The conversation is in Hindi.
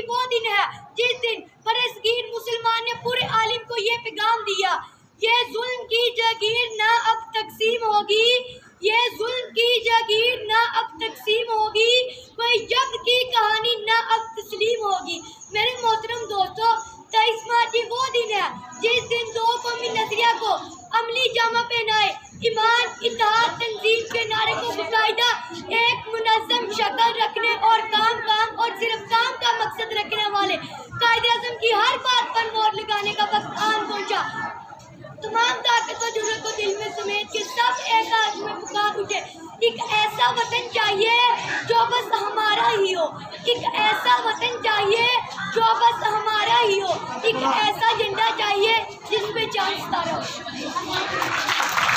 वो दिन है जिस दिन बरसगीर मुसलमान ने पूरे आलिम को ये पैगाम दिया, ये जुल्म की जागीर ना अब तकसीम होगी, ये जुल्म की जागीर ना अब तकसीम होगी, कोई जब्त की कहानी ना अब तस्लीम होगी। मेरे मोहतरम दोस्तों, 23 मार्च वो दिन है जिस दिन दो कौमी नजरिया को अमली जामा पहनाए, ईमान, इत्तेहाद, तंजीम के नारे को बाकायदा एक मुनज़्ज़म शक्ल रखने और काम और सिर्फ काम का मकसद रखने वाले कायदे-ए-आज़म की हर बात पर मोहर लगाने का वक्त आन पहुंचा। तमाम ताकतों जुर्रत को दिल में समेट के सब एक आग में पुकार उठे, एक ऐसा वतन चाहिए जो बस हमारा ही हो, एक ऐसा वतन चाहिए जो बस हमारा ही हो, एक ऐसा झंडा चाहिए जिस पे चांद सितारा हो।